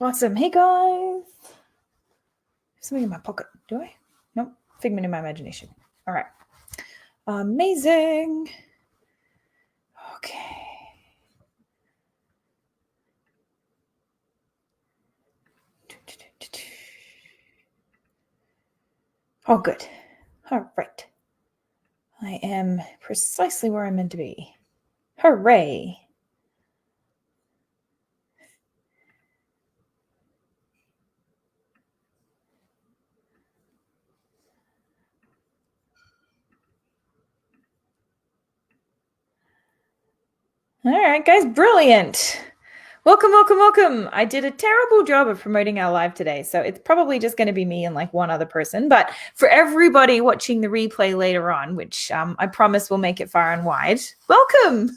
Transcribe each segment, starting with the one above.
Awesome. Hey guys. Something in my pocket. Do I? Nope. Figment in my imagination. All right. Amazing. Okay. Oh, good. All right. I am precisely where I'm meant to be. Hooray. All right, guys. Brilliant. Welcome, welcome, welcome. I did a terrible job of promoting our live today, so it's probably just going to be me and like one other person. But for everybody watching the replay later on, which I promise will make it far and wide, welcome.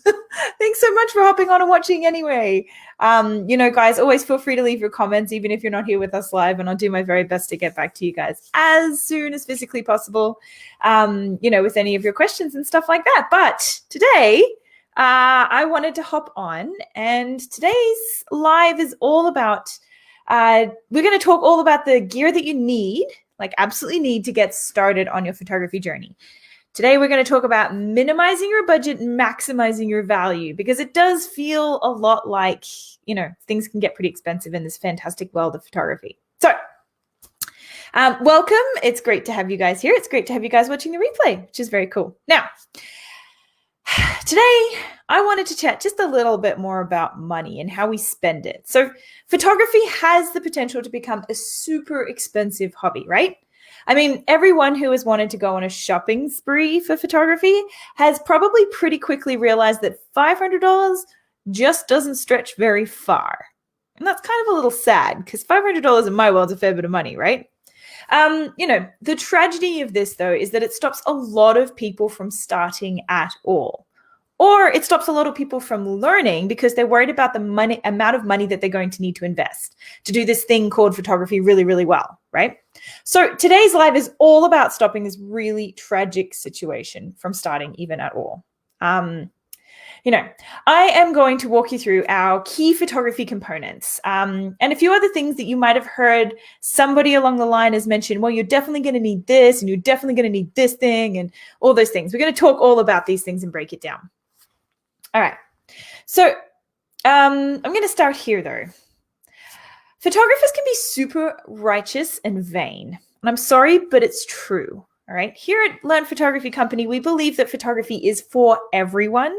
Thanks so much for hopping on and watching anyway. Guys, always feel free to leave your comments, even if you're not here with us live, and I'll do my very best to get back to you guys as soon as physically possible, with any of your questions and stuff like that. But today, I wanted to hop on, and today's live is all about, we're going to talk all about the gear that you need, like absolutely need to get started on your photography journey. Today, we're going to talk about minimizing your budget and maximizing your value, because it does feel a lot like, things can get pretty expensive in this fantastic world of photography. So, welcome. It's great to have you guys here. It's great to have you guys watching the replay, which is very cool. Now, today, I wanted to chat just a little bit more about money and how we spend it. So photography has the potential to become a super expensive hobby, right? I mean, everyone who has wanted to go on a shopping spree for photography has probably pretty quickly realized that $500 just doesn't stretch very far. And that's kind of a little sad, because $500 in my world is a fair bit of money, right? The tragedy of this, though, is that it stops a lot of people from starting at all. Or it stops a lot of people from learning because they're worried about the amount of money that they're going to need to invest to do this thing called photography really, really well, right? So today's live is all about stopping this really tragic situation from starting even at all. I am going to walk you through our key photography components and a few other things that you might have heard somebody along the line has mentioned. Well, you're definitely going to need this, and you're definitely going to need this thing, and all those things. We're going to talk all about these things and break it down. All right. So I'm going to start here, though. Photographers can be super righteous and vain. And I'm sorry, but it's true. All right. Here at Learn Photography Company, we believe that photography is for everyone.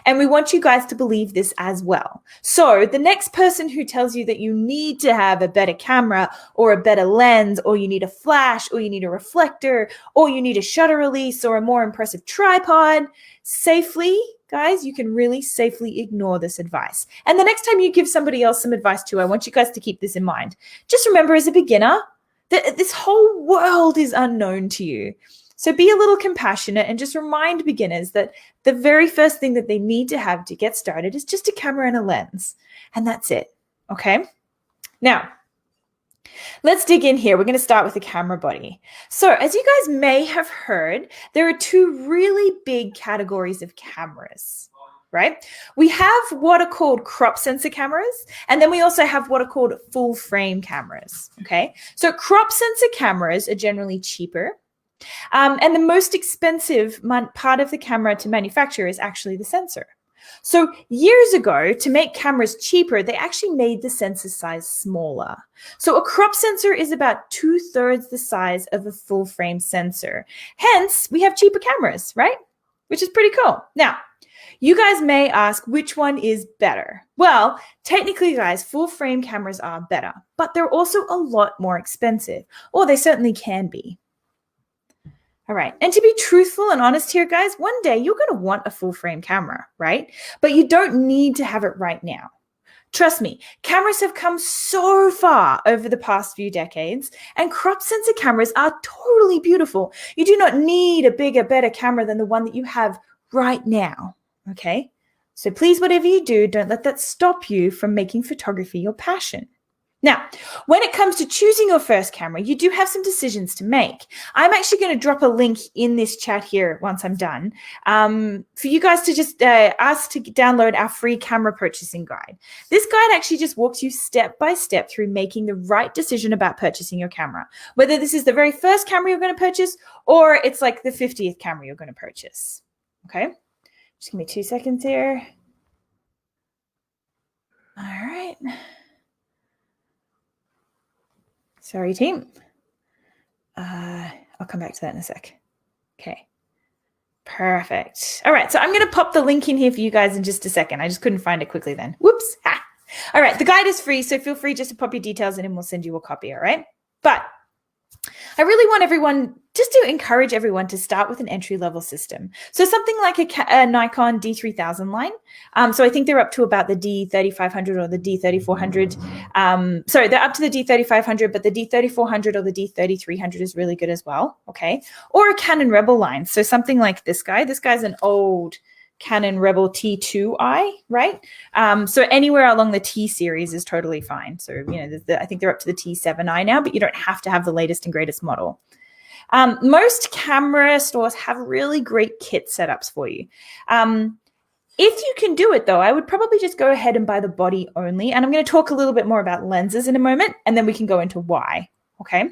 And we want you guys to believe this as well. So the next person who tells you that you need to have a better camera or a better lens, or you need a flash, or you need a reflector, or you need a shutter release or a more impressive tripod, safely, guys, you can really safely ignore this advice. And the next time you give somebody else some advice too, I want you guys to keep this in mind. Just remember, as a beginner, that this whole world is unknown to you. So be a little compassionate and just remind beginners that the very first thing that they need to have to get started is just a camera and a lens. And that's it. Okay? Now, let's dig in here. We're going to start with the camera body. So as you guys may have heard, there are two really big categories of cameras, right? We have what are called crop sensor cameras, and then we also have what are called full frame cameras, okay? So crop sensor cameras are generally cheaper. And the most expensive part of the camera to manufacture is actually the sensor. So years ago, to make cameras cheaper, they actually made the sensor size smaller. So a crop sensor is about 2/3 the size of a full frame sensor. Hence, we have cheaper cameras, right? Which is pretty cool. Now, you guys may ask, which one is better? Well, technically, guys, full frame cameras are better, but they're also a lot more expensive, or they certainly can be. All right. And to be truthful and honest here, guys, one day you're going to want a full frame camera, right? But you don't need to have it right now. Trust me, cameras have come so far over the past few decades, and crop sensor cameras are totally beautiful. You do not need a bigger, better camera than the one that you have right now, okay? So please, whatever you do, don't let that stop you from making photography your passion. Now, when it comes to choosing your first camera, you do have some decisions to make. I'm actually going to drop a link in this chat here once I'm done for you guys to just ask to download our free camera purchasing guide. This guide actually just walks you step by step through making the right decision about purchasing your camera, whether this is the very first camera you're going to purchase or it's like the 50th camera you're going to purchase. Okay, just give me 2 seconds here. All right. Sorry, team. I'll come back to that in a sec. Okay. Perfect. All right. So I'm going to pop the link in here for you guys in just a second. I just couldn't find it quickly then. Whoops. Ah. All right. The guide is free, so feel free just to pop your details in and we'll send you a copy. All right. But I really want everyone, just to encourage everyone to start with an entry-level system. So something like a Nikon D3000 line. So I think they're up to about the D3500 or the D3400. Sorry, they're up to the D3500, but the D3400 or the D3300 is really good as well. Okay. Or a Canon Rebel line. So something like this guy. This guy's an old Canon Rebel T2i, right? So anywhere along the T series is totally fine. So, you know, I think they're up to the T7i now, but you don't have to have the latest and greatest model. Most camera stores have really great kit setups for you. If you can do it, though, I would probably just go ahead and buy the body only. And I'm going to talk a little bit more about lenses in a moment, and then we can go into why, okay?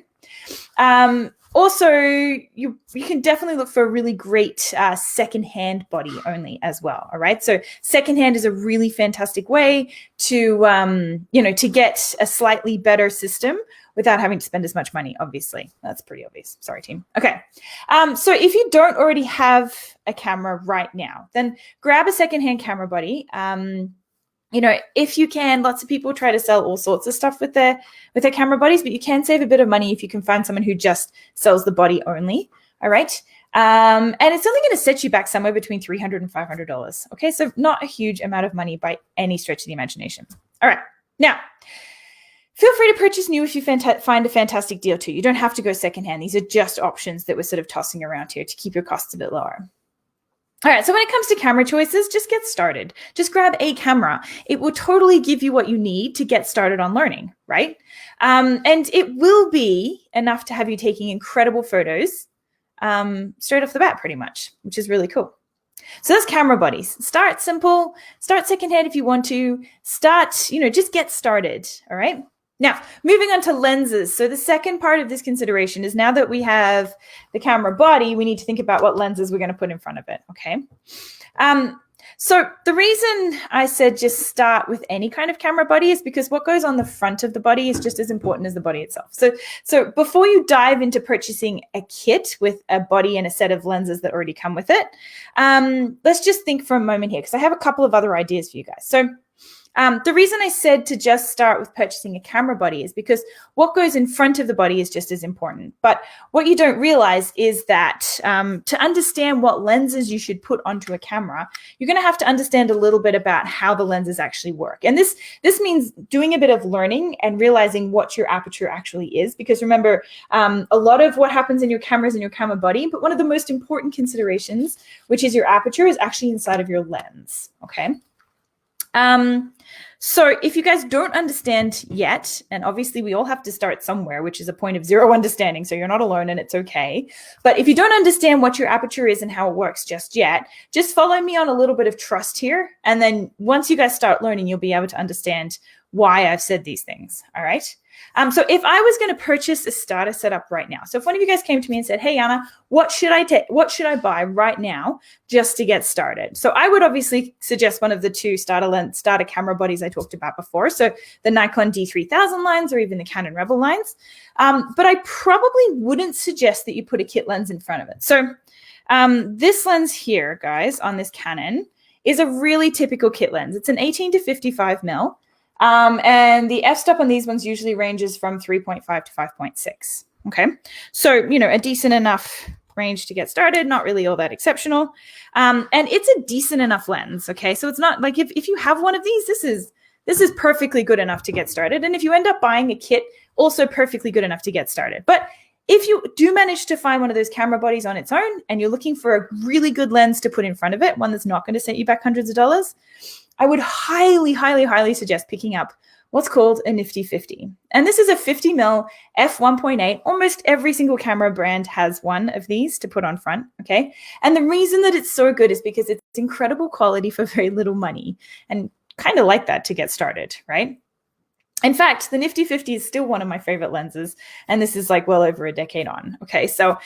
Also, you can definitely look for a really great secondhand body only as well. All right. So secondhand is a really fantastic way to, to get a slightly better system without having to spend as much money. Obviously, that's pretty obvious. Sorry, team. Okay. So if you don't already have a camera right now, then grab a secondhand camera body. If you can, lots of people try to sell all sorts of stuff with their camera bodies, but you can save a bit of money if you can find someone who just sells the body only. All right. And it's only going to set you back somewhere between $300 and $500. Okay. So not a huge amount of money by any stretch of the imagination. All right. Now, feel free to purchase new if you find a fantastic deal too. You don't have to go secondhand. These are just options that we're sort of tossing around here to keep your costs a bit lower. All right, so when it comes to camera choices, just get started. Just grab a camera. It will totally give you what you need to get started on learning, right? And it will be enough to have you taking incredible photos straight off the bat, pretty much, which is really cool. So that's camera bodies. Start simple. Start secondhand if you want to. Just get started, all right? Now, moving on to lenses. So the second part of this consideration is now that we have the camera body, we need to think about what lenses we're going to put in front of it, okay? So the reason I said just start with any kind of camera body is because what goes on the front of the body is just as important as the body itself. So before you dive into purchasing a kit with a body and a set of lenses that already come with it, let's just think for a moment here because I have a couple of other ideas for you guys. So the reason I said to just start with purchasing a camera body is because what goes in front of the body is just as important. But what you don't realize is that to understand what lenses you should put onto a camera, you're going to have to understand a little bit about how the lenses actually work. And this means doing a bit of learning and realizing what your aperture actually is. Because remember, a lot of what happens in your camera is in your camera body, but one of the most important considerations, which is your aperture, is actually inside of your lens, okay? So if you guys don't understand yet, and obviously we all have to start somewhere, which is a point of zero understanding, so you're not alone and it's okay. But if you don't understand what your aperture is and how it works just yet, just follow me on a little bit of trust here. And then once you guys start learning, you'll be able to understand why I've said these things, all right? So if I was going to purchase a starter setup right now, so if one of you guys came to me and said, hey, Anna, what should I buy right now just to get started? So I would obviously suggest one of the two starter camera bodies I talked about before. So the Nikon D3000 lines or even the Canon Rebel lines. But I probably wouldn't suggest that you put a kit lens in front of it. So this lens here, guys, on this Canon is a really typical kit lens. It's an 18 to 55 mil. And the f-stop on these ones usually ranges from 3.5 to 5.6. Okay. So, a decent enough range to get started, not really all that exceptional. And it's a decent enough lens. Okay. So it's not like if you have one of these, this is perfectly good enough to get started. And if you end up buying a kit, also perfectly good enough to get started. But if you do manage to find one of those camera bodies on its own and you're looking for a really good lens to put in front of it, one that's not going to set you back hundreds of dollars, I would highly, highly, highly suggest picking up what's called a Nifty 50. And this is a 50mm f1.8. Almost every single camera brand has one of these to put on front, okay? And the reason that it's so good is because it's incredible quality for very little money, and kind of like that to get started, right? In fact, the Nifty 50 is still one of my favorite lenses, and this is like well over a decade on. Okay, so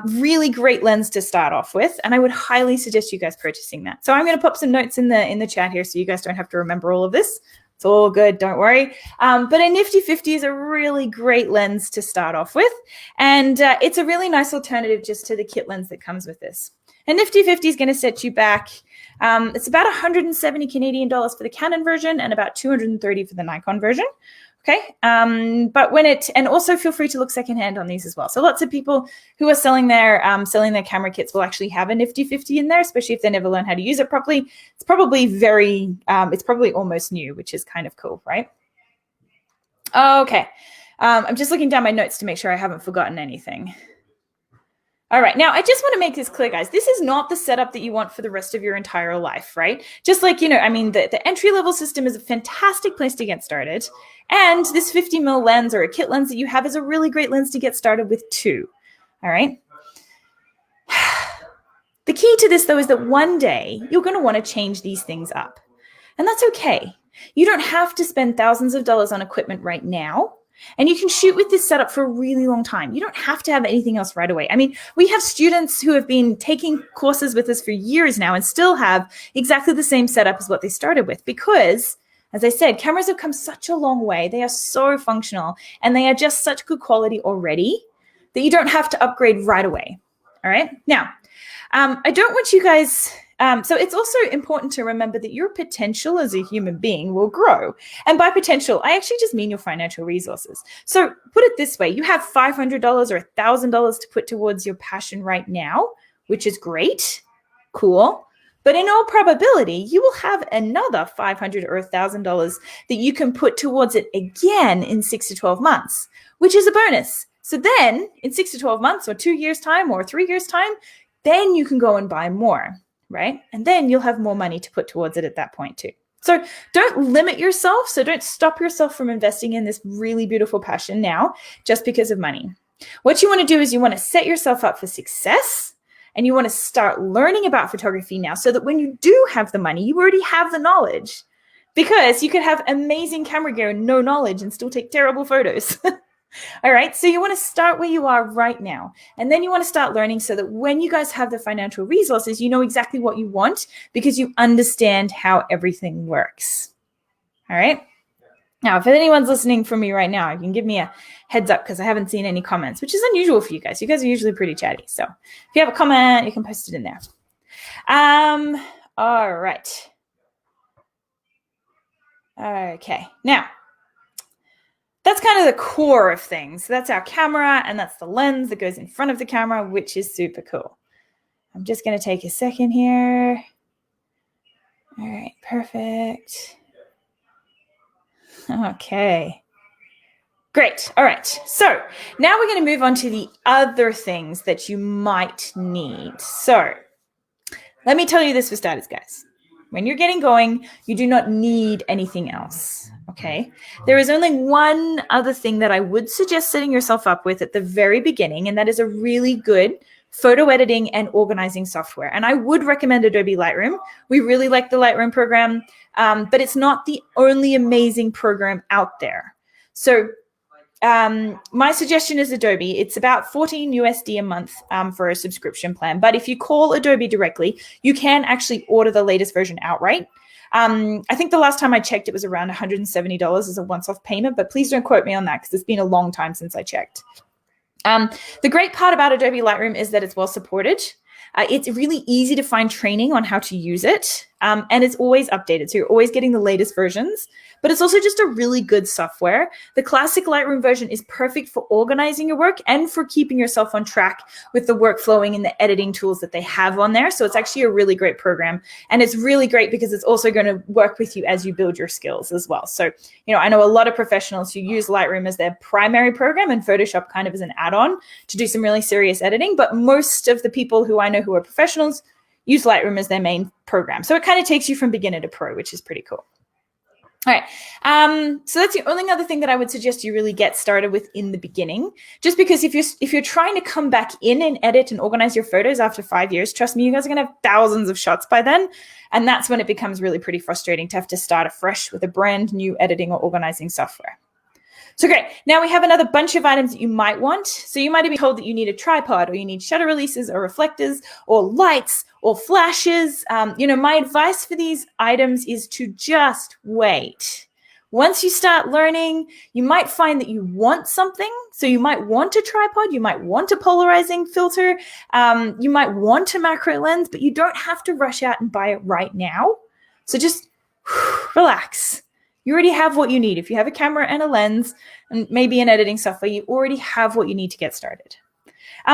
really great lens to start off with, and I would highly suggest you guys purchasing that. So I'm going to pop some notes in the chat here so you guys don't have to remember all of this. It's all good, don't worry. But a Nifty 50 is a really great lens to start off with, and it's a really nice alternative just to the kit lens that comes with this. A Nifty 50 is going to set you back. It's about 170 Canadian dollars for the Canon version and about 230 for the Nikon version. Okay. But and also feel free to look secondhand on these as well. So lots of people who are selling their camera kits will actually have a Nifty 50 in there, especially if they never learn how to use it properly. It's probably it's probably almost new, which is kind of cool, right? Okay. I'm just looking down my notes to make sure I haven't forgotten anything. All right, now I just want to make this clear, guys. This is not the setup that you want for the rest of your entire life, right? Just like, I mean, the entry-level system is a fantastic place to get started. And this 50mm lens or a kit lens that you have is a really great lens to get started with too, all right? The key to this, though, is that one day you're going to want to change these things up. And that's okay. You don't have to spend thousands of dollars on equipment right now. And you can shoot with this setup for a really long time. You don't have to have anything else right away. I mean, we have students who have been taking courses with us for years now and still have exactly the same setup as what they started with because, as I said, cameras have come such a long way. They are so functional and they are just such good quality already that you don't have to upgrade right away. All right. Now, I don't want you guys... so it's also important to remember that your potential as a human being will grow. And by potential, I actually just mean your financial resources. So put it this way, you have $500 or $1,000 to put towards your passion right now, which is great, cool. But in all probability, you will have another $500 or $1,000 that you can put towards it again in 6 to 12 months, which is a bonus. So then in 6 to 12 months or 2 years time or 3 years time, then you can go and buy more. Right? And then you'll have more money to put towards it at that point too. So don't limit yourself. So don't stop yourself from investing in this really beautiful passion now just because of money. What you want to do is you want to set yourself up for success and you want to start learning about photography now so that when you do have the money, you already have the knowledge because you could have amazing camera gear and no knowledge and still take terrible photos. All right, so you want to start where you are right now. And then you want to start learning so that when you guys have the financial resources, you know exactly what you want because you understand how everything works. All right. Now, if anyone's listening from me right now, you can give me a heads up because I haven't seen any comments, which is unusual for you guys. You guys are usually pretty chatty. So if you have a comment, you can post it in there. All right. Okay. Now, that's kind of the core of things. That's our camera, and that's the lens that goes in front of the camera, which is super cool. I'm just going to take a second here. All right, perfect. Okay. Great. All right. So now we're going to move on to the other things that you might need. So let me tell you this for starters, guys. When you're getting going, you do not need anything else. Okay. There is only one other thing that I would suggest setting yourself up with at the very beginning, and that is a really good photo editing and organizing software. And I would recommend Adobe Lightroom. We really like the Lightroom program, but it's not the only amazing program out there. So my suggestion is Adobe. It's about $14 USD a month for a subscription plan. But if you call Adobe directly, you can actually order the latest version outright. I think the last time I checked, it was around $170 as a once-off payment, but please don't quote me on that because it's been a long time since I checked. The great part about Adobe Lightroom is that it's well supported. It's really easy to find training on how to use it, and it's always updated. So you're always getting the latest versions, but it's also just a really good software. The classic Lightroom version is perfect for organizing your work and for keeping yourself on track with the workflowing and the editing tools that they have on there. So it's actually a really great program, and it's really great because it's also going to work with you as you build your skills as well. So, I know a lot of professionals who use Lightroom as their primary program and Photoshop kind of as an add-on to do some really serious editing, but most of the people who I know who are professionals use Lightroom as their main program. So it kind of takes you from beginner to pro, which is pretty cool. All right, so that's the only other thing that I would suggest you really get started with in the beginning. Just because if you're trying to come back in and edit and organize your photos after 5 years, trust me, you guys are gonna have thousands of shots by then, and that's when it becomes really pretty frustrating to have to start afresh with a brand new editing or organizing software. So great, now we have another bunch of items that you might want. So you might have been told that you need a tripod, or you need shutter releases, or reflectors, or lights, or flashes. My advice for these items is to just wait. Once you start learning, you might find that you want something. So you might want a tripod, you might want a polarizing filter, you might want a macro lens, but you don't have to rush out and buy it right now. So just relax. You already have what you need. If you have a camera and a lens and maybe an editing software, you already have what you need to get started.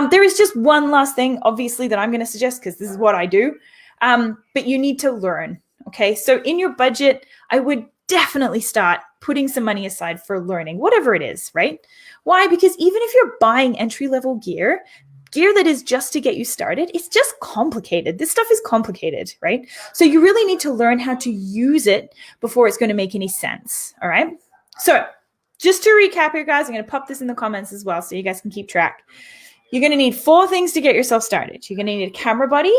There is just one last thing, obviously, that I'm going to suggest because this is what I do, but you need to learn, okay? So in your budget, I would definitely start putting some money aside for learning, whatever it is, right? Why? Because even if you're buying entry-level gear that is just to get you started, it's just complicated. This stuff is complicated, right? So you really need to learn how to use it before it's going to make any sense, all right? So just to recap here, guys, I'm going to pop this in the comments as well so you guys can keep track. You're going to need 4 things to get yourself started. You're going to need a camera body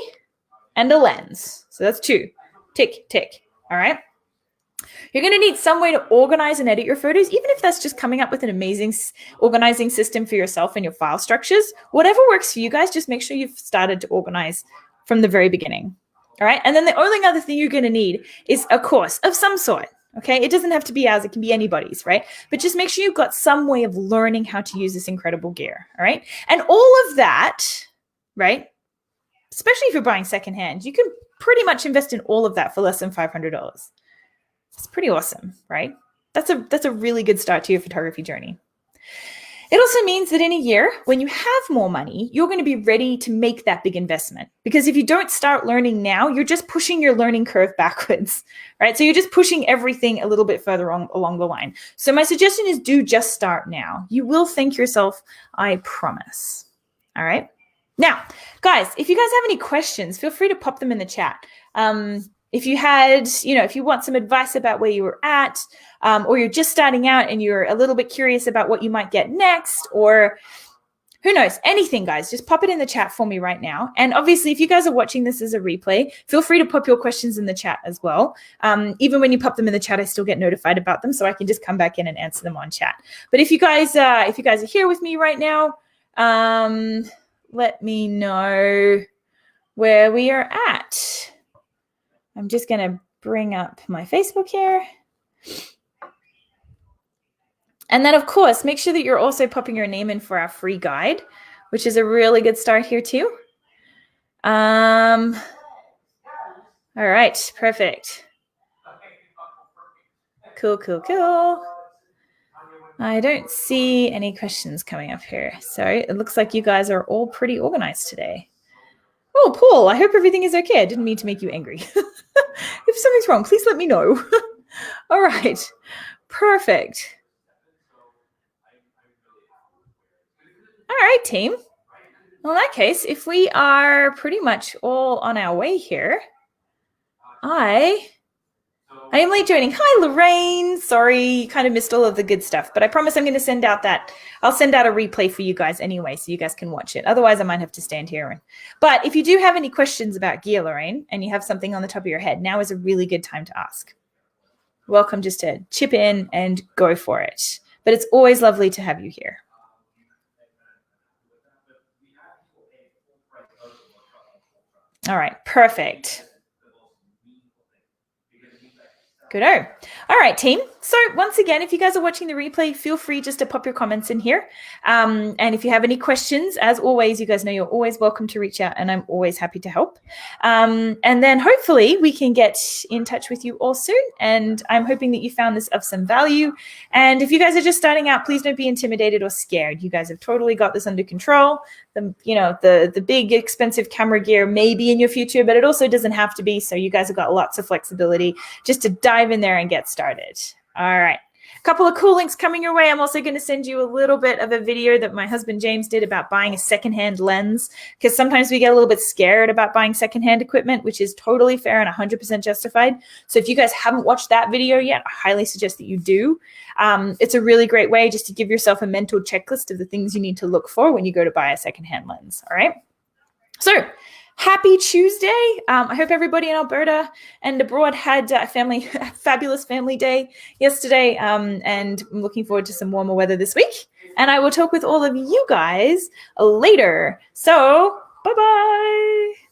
and a lens. So that's 2. Tick, tick, all right? You're going to need some way to organize and edit your photos, even if that's just coming up with an amazing organizing system for yourself and your file structures. Whatever works for you guys, just make sure you've started to organize from the very beginning. All right. And then the only other thing you're going to need is a course of some sort. Okay. It doesn't have to be ours. It can be anybody's, right? But just make sure you've got some way of learning how to use this incredible gear. All right. And all of that, right? Especially if you're buying secondhand, you can pretty much invest in all of that for less than $500. It's pretty awesome, right? That's a really good start to your photography journey. It also means that in a year, when you have more money, you're going to be ready to make that big investment. Because if you don't start learning now, you're just pushing your learning curve backwards, right? So you're just pushing everything a little bit further along the line. So my suggestion is do just start now. You will thank yourself, I promise. All right? Now, guys, if you guys have any questions, feel free to pop them in the chat. If you had, if you want some advice about where you were at, or you're just starting out and you're a little bit curious about what you might get next, or who knows, anything, guys, just pop it in the chat for me right now. And obviously, if you guys are watching this as a replay, feel free to pop your questions in the chat as well. Even when you pop them in the chat, I still get notified about them, so I can just come back in and answer them on chat. But if you guys are here with me right now, let me know where we are at. I'm just going to bring up my Facebook here. And then, of course, make sure that you're also popping your name in for our free guide, which is a really good start here too. All right, perfect. Cool, cool, cool. I don't see any questions coming up here. So it looks like you guys are all pretty organized today. Oh, Paul, I hope everything is okay. I didn't mean to make you angry. If something's wrong, please let me know. All right. Perfect. All right, team. Well, in that case, if we are pretty much all on our way here, I am late joining. Hi, Lorraine. Sorry, kind of missed all of the good stuff, but I promise I'm going to send out I'll send out a replay for you guys anyway, so you guys can watch it. Otherwise, I might have to stand here. But if you do have any questions about gear, Lorraine, and you have something on the top of your head, now is a really good time to ask. Welcome just to chip in and go for it. But it's always lovely to have you here. All right, perfect. Good-o. All right, team. So once again, if you guys are watching the replay, feel free just to pop your comments in here. And if you have any questions, as always, you guys know you're always welcome to reach out, and I'm always happy to help. And then hopefully we can get in touch with you all soon. And I'm hoping that you found this of some value. And if you guys are just starting out, please don't be intimidated or scared. You guys have totally got this under control. The big expensive camera gear may be in your future, but it also doesn't have to be. So you guys have got lots of flexibility just to dive in there and get started. All right. A couple of cool links coming your way. I'm also going to send you a little bit of a video that my husband James did about buying a secondhand lens, because sometimes we get a little bit scared about buying secondhand equipment, which is totally fair and 100% justified. So if you guys haven't watched that video yet, I highly suggest that you do. It's a really great way just to give yourself a mental checklist of the things you need to look for when you go to buy a secondhand lens. All right. So happy Tuesday. I hope everybody in Alberta and abroad had a fabulous family day yesterday. And I'm looking forward to some warmer weather this week. And I will talk with all of you guys later. So bye-bye.